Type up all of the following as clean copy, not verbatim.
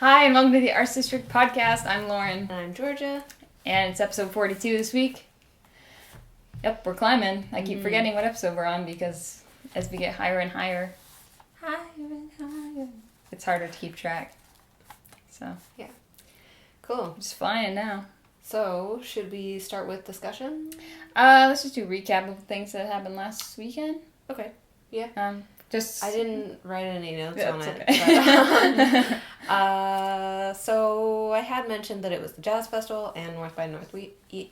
Hi, and welcome to the Arts District Podcast. I'm Lauren. And I'm Georgia. And it's episode 42 this week. Yep, we're climbing. I keep forgetting what episode we're on because as we get higher and higher, it's harder to keep track. So, yeah. Cool. Just flying now. So, should we start with discussion? Let's just do a recap of things that happened last weekend. Okay. Yeah. I didn't write any notes on it. Okay. But, so I had mentioned that it was the Jazz Festival and North by Northeast,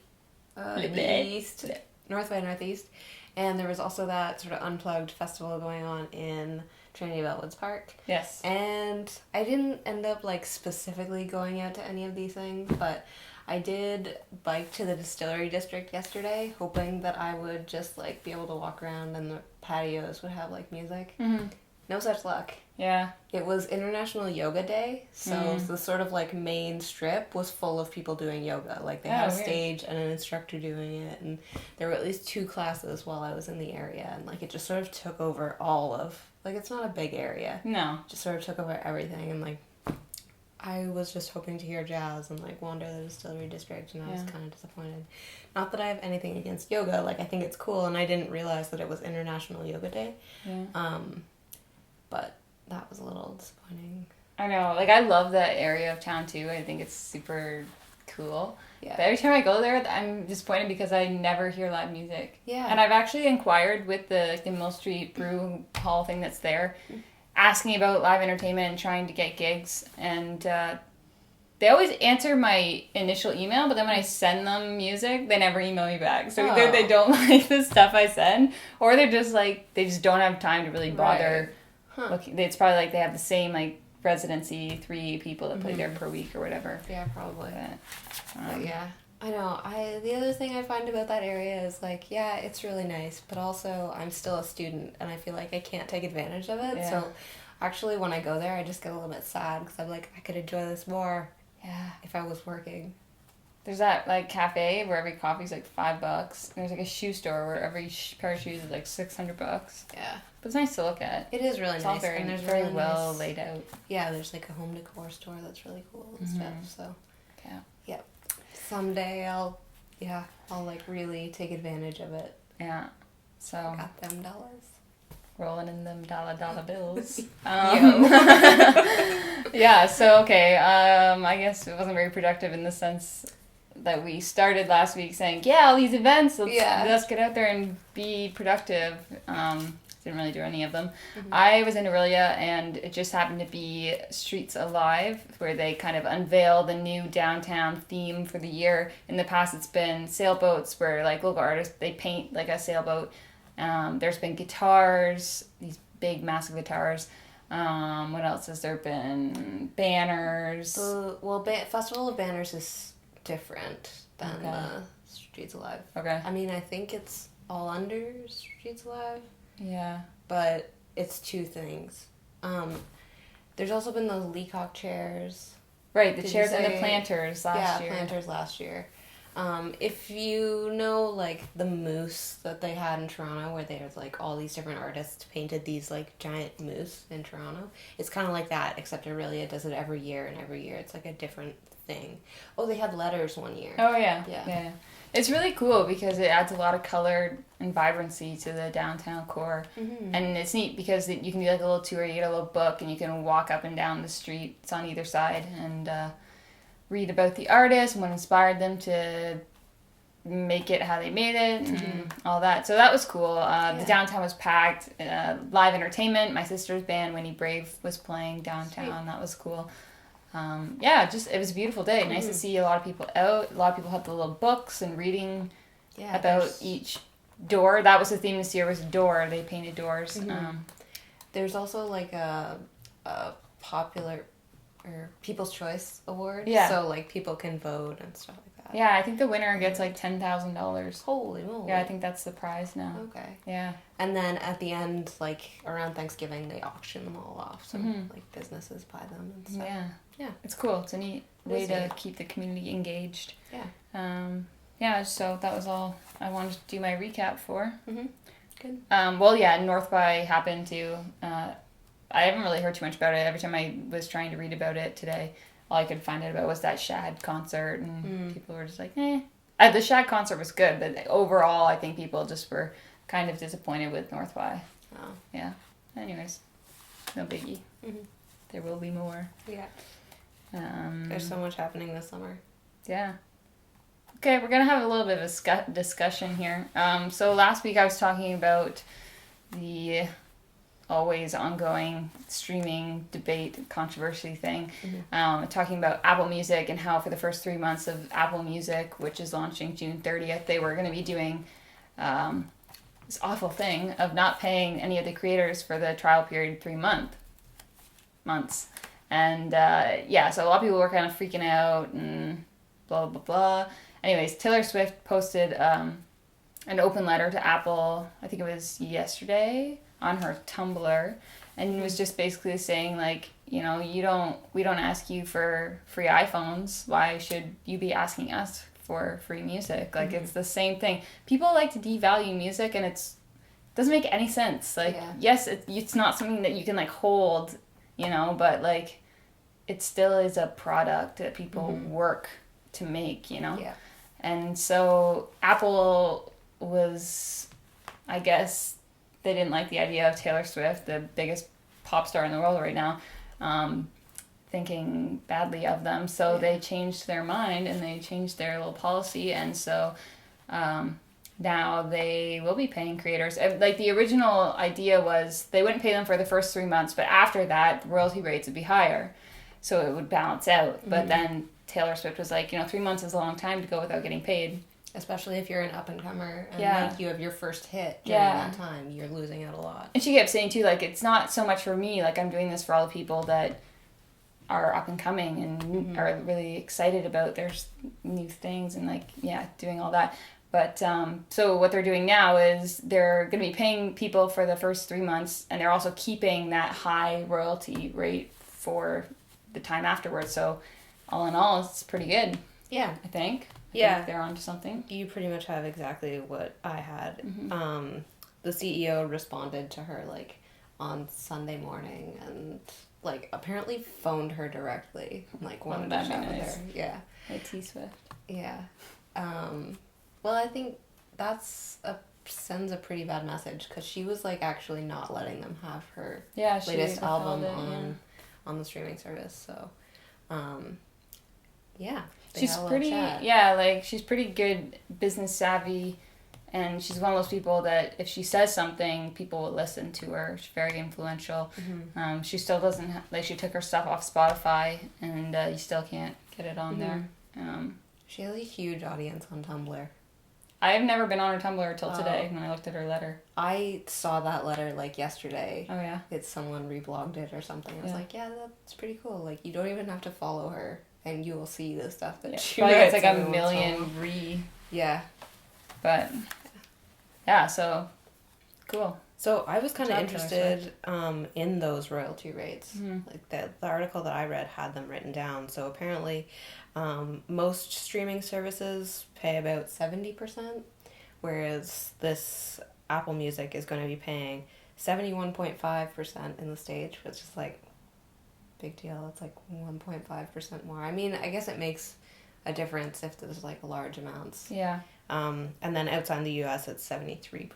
and there was also that sort of unplugged festival going on in Trinity Bellwoods Park. Yes. And I didn't end up specifically going out to any of these things, but I did bike to the Distillery District yesterday, hoping that I would just be able to walk around and the patios would have music. Mm-hmm. No such luck. Yeah. It was International Yoga Day, so the sort of main strip was full of people doing yoga. They had a stage and an instructor doing it, and there were at least 2 classes while I was in the area, and it just sort of took over all of, it's not a big area. No. It just sort of took over everything, and I was just hoping to hear jazz and wander the Distillery District, and I was kind of disappointed. Not that I have anything against yoga, I think it's cool, and I didn't realize that it was International Yoga Day. Yeah. But that was a little disappointing. I know, I love that area of town too. I think it's super cool. Yeah. But every time I go there, I'm disappointed because I never hear live music. Yeah. And I've actually inquired with the Mill Street Brew Hall thing that's there, asking about live entertainment and trying to get gigs, and they always answer my initial email, but then when I send them music, they never email me back. So either they don't like the stuff I send, or they're just they just don't have time to really bother. Right. It's probably they have the same residency, 3 people that play there per week or whatever. Yeah, probably. But yeah. I know. The other thing I find about that area is yeah, it's really nice, but also I'm still a student and I feel I can't take advantage of it. Yeah. So actually when I go there, I just get a little bit sad because I'm I could enjoy this more if I was working. There's that cafe where every coffee's $5. There's a shoe store where every pair of shoes is $600. Yeah. But it's nice to look at. It is really it's nice. All very, and there's very really well nice, laid out. Yeah, there's a home decor store that's really cool and stuff. So yeah. Someday I'll really take advantage of it. Yeah. So got them dollars. Rolling in them dollar bills. Yeah, so okay. I guess it wasn't very productive in the sense that we started last week saying, all these events, let's get out there and be productive. Didn't really do any of them. Mm-hmm. I was in Orillia, and it just happened to be Streets Alive, where they kind of unveil the new downtown theme for the year. In the past, it's been sailboats, where local artists, they paint a sailboat. There's been guitars, these big, massive guitars. What else has there been? Banners. Festival of Banners is different than the Streets Alive. Okay. I mean, I think it's all under Streets Alive. Yeah. But it's 2 things. There's also been those Leacock chairs. Right, the chairs and the planters last year. Yeah, planters last year. If you know, the moose that they had in Toronto, where there's, all these different artists painted these, giant moose in Toronto, it's kind of like that, except Orillia does it every year, and every year it's, a different thing. Oh, they had letters one year. Oh, yeah. Yeah. It's really cool because it adds a lot of color and vibrancy to the downtown core. Mm-hmm. And it's neat because you can do a little tour, you get a little book, and you can walk up and down the streets on either side and read about the artist and what inspired them to make it how they made it and all that. So that was cool. The downtown was packed. Live entertainment. My sister's band, Winnie Brave, was playing downtown. Sweet. That was cool. It was a beautiful day. Nice to see a lot of people out. A lot of people had the little books and reading about each door. That was the theme this year, was a door. They painted doors. Mm-hmm. There's also a popular or People's Choice Award. Yeah. So people can vote and stuff like that. Yeah, I think the winner gets $10,000. Holy moly. Yeah, I think that's the prize now. Okay. Yeah. And then at the end, around Thanksgiving, they auction them all off. So businesses buy them and stuff. Yeah. Yeah. It's cool. It's a neat way to keep the community engaged. Yeah. So that was all I wanted to do my recap for. Mm-hmm. Good. North by happened to I haven't really heard too much about it. Every time I was trying to read about it today, all I could find out about was that Shad concert, and people were just like, eh. The Shad concert was good, but overall, I think people just were kind of disappointed with North by. Oh. Yeah. Anyways, no biggie. Mm-hmm. There will be more. Yeah. There's so much happening this summer. Yeah. Okay, we're going to have a little bit of a discussion here. So last week I was talking about the always ongoing streaming debate controversy thing. Talking about Apple Music and how for the first 3 months of Apple Music, which is launching June 30th, they were going to be doing this awful thing of not paying any of the creators for the trial period 3 months. And so a lot of people were kind of freaking out and blah, blah, blah. Anyways, Taylor Swift posted an open letter to Apple, I think it was yesterday, on her Tumblr, and was just basically saying, like, you know, we don't ask you for free iPhones. Why should you be asking us for free music? Like, it's the same thing. People like to devalue music, and it doesn't make any sense. Like, yes, it's not something that you can, like, hold, you know, but, like, it still is a product that people work to make, you know? Yeah. And so Apple was, I guess, they didn't like the idea of Taylor Swift, the biggest pop star in the world right now, thinking badly of them. So they changed their mind and they changed their little policy. And so now they will be paying creators. Like, the original idea was they wouldn't pay them for the first 3 months, but after that, royalty rates would be higher. So it would balance out. But then Taylor Swift was like, you know, 3 months is a long time to go without getting paid. Especially if you're an up-and-comer and like you have your first hit during that time, you're losing out a lot. And she kept saying too, like, it's not so much for me, like, I'm doing this for all the people that are up-and-coming and are really excited about their new things and, like, doing all that. But so what they're doing now is they're going to be paying people for the first 3 months, and they're also keeping that high royalty rate for the time afterwards. So all in all, it's pretty good. Yeah. I think. Yeah. I think they're onto something. You pretty much have exactly what I had. The CEO responded to her, like, on Sunday morning and, like, apparently phoned her directly. Like, wanted to chat with her. Yeah. Like T-Swift. Yeah. Well, I think sends a pretty bad message because she was, like, actually not letting them have her latest album on the streaming service. So, she's pretty she's pretty good business savvy, and she's one of those people that if she says something, people will listen to her. She's very influential. She still doesn't she took her stuff off Spotify, and you still can't get it on there. She has a huge audience on Tumblr. I have never been on her Tumblr until today when I looked at her letter. I saw that letter, like, yesterday. Oh, yeah? It's someone reblogged it or something. I was like, yeah, that's pretty cool. Like, you don't even have to follow her, and you will see the stuff that she writes. It's like a million Yeah. But, yeah, so, cool. So I was kind of interested in those royalty rates. Like, the article that I read had them written down. So apparently most streaming services pay about 70%, whereas this Apple Music is going to be paying 71.5% in the States, which is, like, big deal. It's like 1.5% more. I mean, I guess it makes a difference if there's, like, large amounts. Yeah. And then outside the US, it's 73%.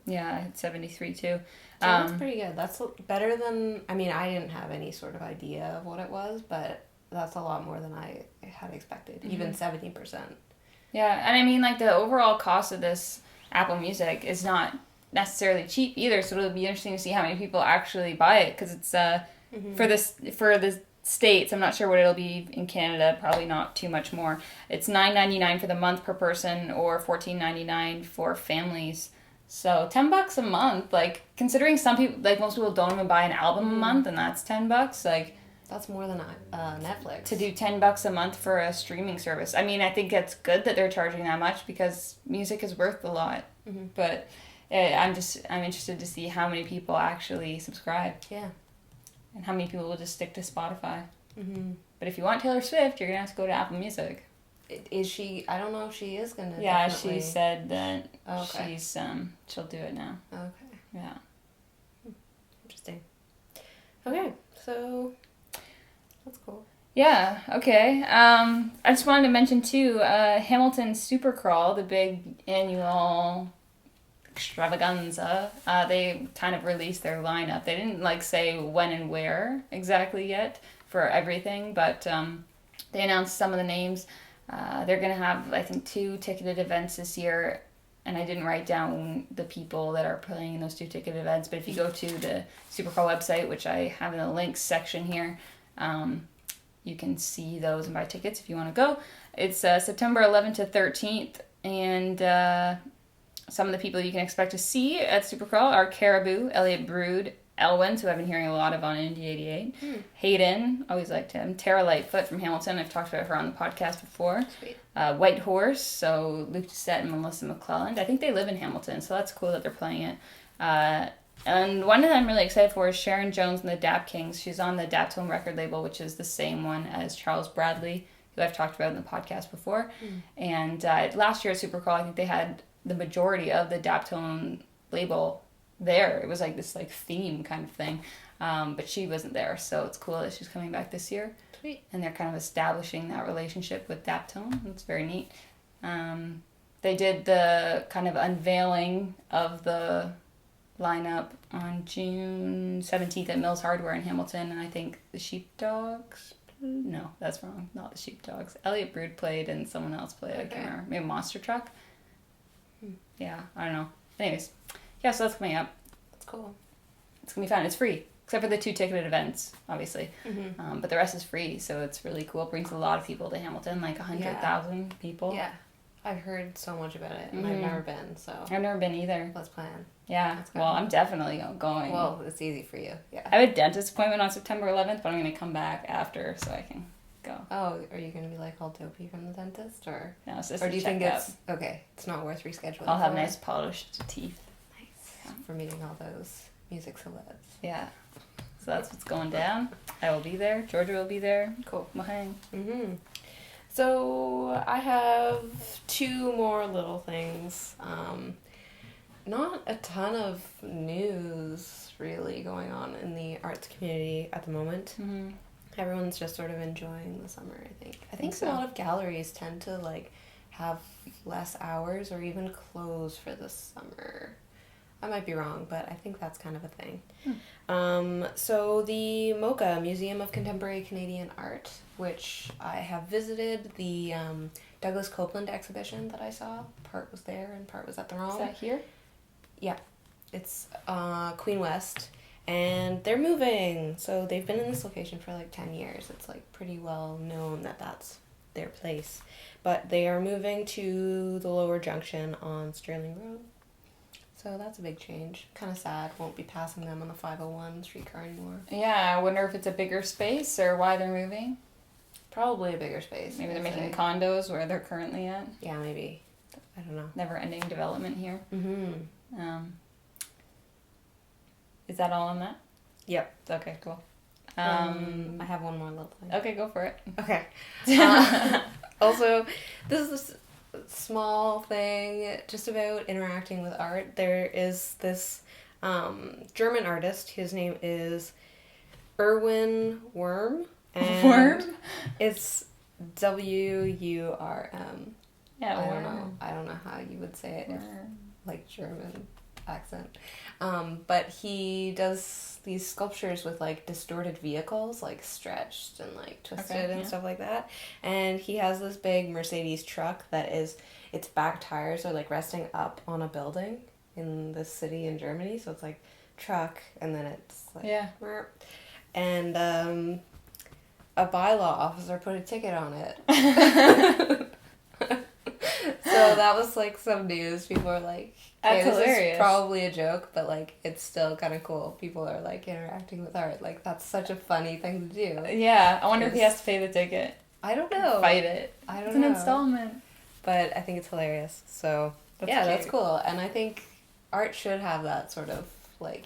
Yeah, it's 73 too. So that's pretty good. That's better than, I mean, I didn't have any sort of idea of what it was, but that's a lot more than I had expected. Even 70%. Yeah, and I mean, like, the overall cost of this Apple Music is not necessarily cheap either, so it'll be interesting to see how many people actually buy it, because it's for the States, I'm not sure what it'll be in Canada, probably not too much more. It's $9.99 for the month per person, or $14.99 for families. So $10 a month, like, considering some people, like, most people don't even buy an album a month, and that's $10, like, that's more than Netflix. To do $10 a month for a streaming service. I mean, I think it's good that they're charging that much, because music is worth a lot. But I'm interested to see how many people actually subscribe. Yeah. And how many people will just stick to Spotify. But if you want Taylor Swift, you're going to have to go to Apple Music. Is she? I don't know if she is going to. Yeah, definitely. she said that she'll do it now. Okay. Yeah. Interesting. Okay, so that's cool. Yeah, okay. I just wanted to mention, too, Hamilton Supercrawl, the big annual extravaganza, they kind of released their lineup. They didn't, say when and where exactly yet for everything, but they announced some of the names. They're going to have, I think, 2 ticketed events this year, and I didn't write down the people that are playing in those 2 ticketed events, but if you go to the Supercrawl website, which I have in the links section here, you can see those and buy tickets if you want to go. It's September 11th to 13th, and some of the people you can expect to see at Supercrawl are Caribou, Elliot Brood, Elwins, who I've been hearing a lot of on Indy 88, Hayden, always liked him, Tara Lightfoot from Hamilton, I've talked about her on the podcast before, White Horse, so Luke Doucette and Melissa McClelland. I think they live in Hamilton, so that's cool that they're playing it. And one that I'm really excited for is Sharon Jones and the Dap Kings. She's on the Daptone record label, which is the same one as Charles Bradley, who I've talked about in the podcast before. And last year at Supercrawl, I think they had the majority of the Daptone label there. It was like this theme kind of thing. But she wasn't there, so it's cool that she's coming back this year. Sweet. And they're kind of establishing that relationship with Daptone. It's very neat. They did the kind of unveiling of the lineup on June 17th at Mills Hardware in Hamilton, and I think the Sheepdogs. No, that's wrong. Not the Sheepdogs. Elliot Brood played and someone else played. I can't remember. Maybe Monster Truck. Yeah, I don't know. Anyways, yeah, so that's coming up. That's cool. It's gonna be fun. It's free, except for the 2 ticketed events, obviously. But the rest is free, so it's really cool. It brings a lot of people to Hamilton, 100,000 people. Yeah. I've heard so much about it, and I've never been, so. I've never been either. Let's plan. Yeah, well, I'm definitely going. Well, it's easy for you, yeah. I have a dentist appointment on September 11th, but I'm going to come back after so I can go. Oh, are you going to be all dopey from the dentist, or? No, it's just or do you think checkup. it's, okay, it's not worth rescheduling? I'll have nice polished teeth. Nice. Yeah. For meeting all those music celebs. Yeah. So that's what's going down. I will be there. Georgia will be there. Cool. We'll hang. So I have 2 more little things. Not a ton of news really going on in the arts community at the moment. Everyone's just sort of enjoying the summer, I think. I think so. A lot of galleries tend to have less hours or even close for the summer. I might be wrong, but I think that's kind of a thing. So the MOCA, Museum of Contemporary Canadian Art, which I have visited, the Douglas Copeland exhibition that I saw. Part was there and part was at the Rom. Is that here? Yeah. It's Queen West, and they're moving. So they've been in this location for 10 years. It's pretty well known that that's their place. But they are moving to the Lower Junction on Sterling Road. So that's a big change. Kind of sad. Won't be passing them on the 501 streetcar anymore. Yeah, I wonder if it's a bigger space or why they're moving. Probably a bigger space. Maybe they're making condos where they're currently at. Yeah, maybe. I don't know. Never-ending development here. Is that all on that? Yep. Okay, cool. I have one more little thing. Okay, go for it. Okay. Also, this is a small thing just about interacting with art. There is this German artist. His name is Erwin Wurm. And Worm? It's W-U-R-M. Yeah, I don't know how you would say it if, German accent. But he does these sculptures with distorted vehicles, stretched and twisted and stuff like that. And he has this big Mercedes truck that its back tires are resting up on a building in this city in Germany. So it's truck, and then it's and a bylaw officer put a ticket on it. So that was some news. People were like, that's this hilarious. Is probably a joke, but it's still kind of cool. People are interacting with art. That's such a funny thing to do. Yeah, I wonder if he has to pay the ticket. I don't know. Fight it. I don't know. It's an installment. But I think it's hilarious. So that's cool. And I think art should have that sort of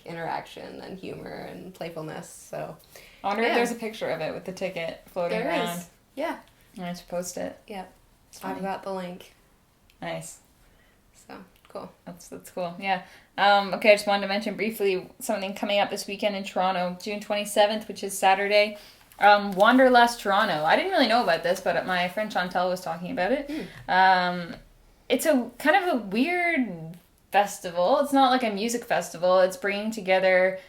interaction and humor and playfulness. So I wonder if there's a picture of it with the ticket floating around. There is. Yeah. I should post it. Yeah. I've got the link. Nice. So Cool. That's cool. Yeah. Okay, I just wanted to mention briefly something coming up this weekend in Toronto, June 27th, which is Saturday. Wanderlust Toronto. I didn't really know about this, but my friend Chantel was talking about it. It's a kind of a weird festival. It's not like a music festival. It's bringing together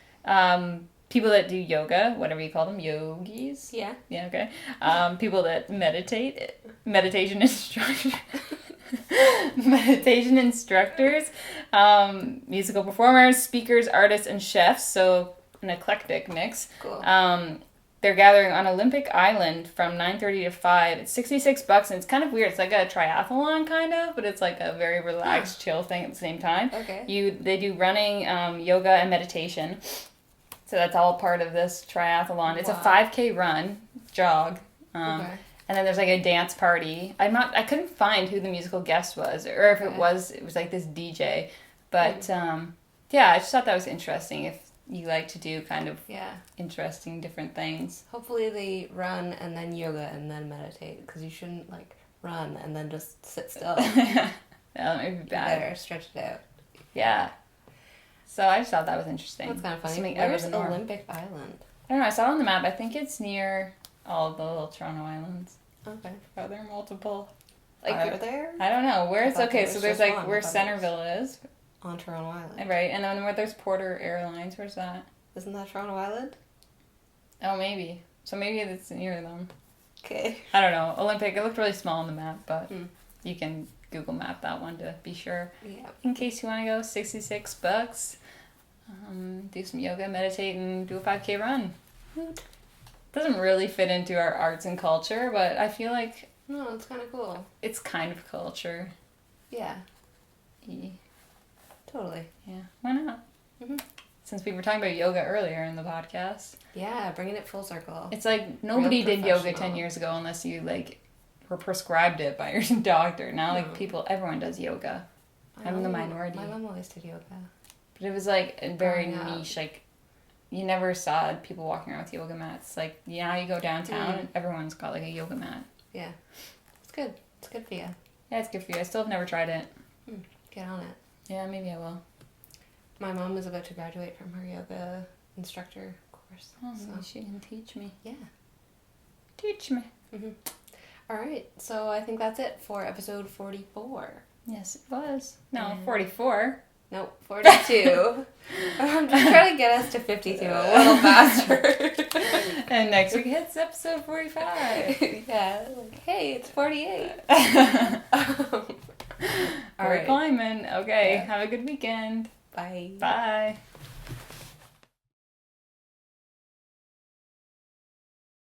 people that do yoga, whatever you call them, yogis. Yeah. Yeah, okay. People that meditation instructors. Meditation instructors, musical performers, speakers, artists, and chefs. So an eclectic mix. Cool. They're gathering on Olympic Island from 9:30 to 5. It's $66, and it's kind of weird. It's like a triathlon kind of, but it's like a very relaxed, chill thing at the same time. Okay. They do running, yoga, and meditation. So that's all part of this triathlon. It's a 5K run, jog. Okay. And then there's like a dance party. I couldn't find who the musical guest was, or if it was like this DJ. But yeah, I just thought that was interesting. If you like to do kind of interesting different things. Hopefully they run and then yoga and then meditate, because you shouldn't like run and then just sit still. That might be bad. You better stretch it out. Yeah. So I just thought that was interesting. That's kind of funny. Something Where's Olympic Island? I don't know. I saw it on the map. I think it's near all of the little Toronto islands. Okay. Are there multiple? Like, are there? I don't know. Where it's okay. So there's like where one. Centerville is. On Toronto Island. Right. And then where there's Porter Airlines. Where's that? Isn't that Toronto Island? Oh, maybe. So maybe it's near them. Okay. I don't know. Olympic. It looked really small on the map, but you can Google map that one to be sure. Yeah. In case you want to go, $66. Do some yoga, meditate, and do a 5K run. Doesn't really fit into our arts and culture, but I feel like... No, it's kind of cool. It's kind of culture. Yeah. Yeah. Totally. Yeah. Why not? Since we were talking about yoga earlier in the podcast. Yeah, bringing it full circle. It's like nobody did yoga 10 years ago unless you like were prescribed it by your doctor. Now like everyone does yoga. I'm the minority. My mom always did yoga. But it was like a very niche, like you never saw people walking around with yoga mats. Like now you go downtown and everyone's got like a yoga mat. Yeah. It's good. It's good for you. Yeah, it's good for you. I still have never tried it. Get on it. Yeah, maybe I will. My mom is about to graduate from her yoga instructor course. Oh, so she can teach me. Yeah. Teach me. All right. So I think that's it for episode 44. Yes, it was. No, 44. No, 42. I'm just trying to get us to 52 a little faster. And next week hits episode 45. Yeah. Like, hey, it's 48. All right. Climbing. Okay. Yeah. Have a good weekend. Bye. Bye.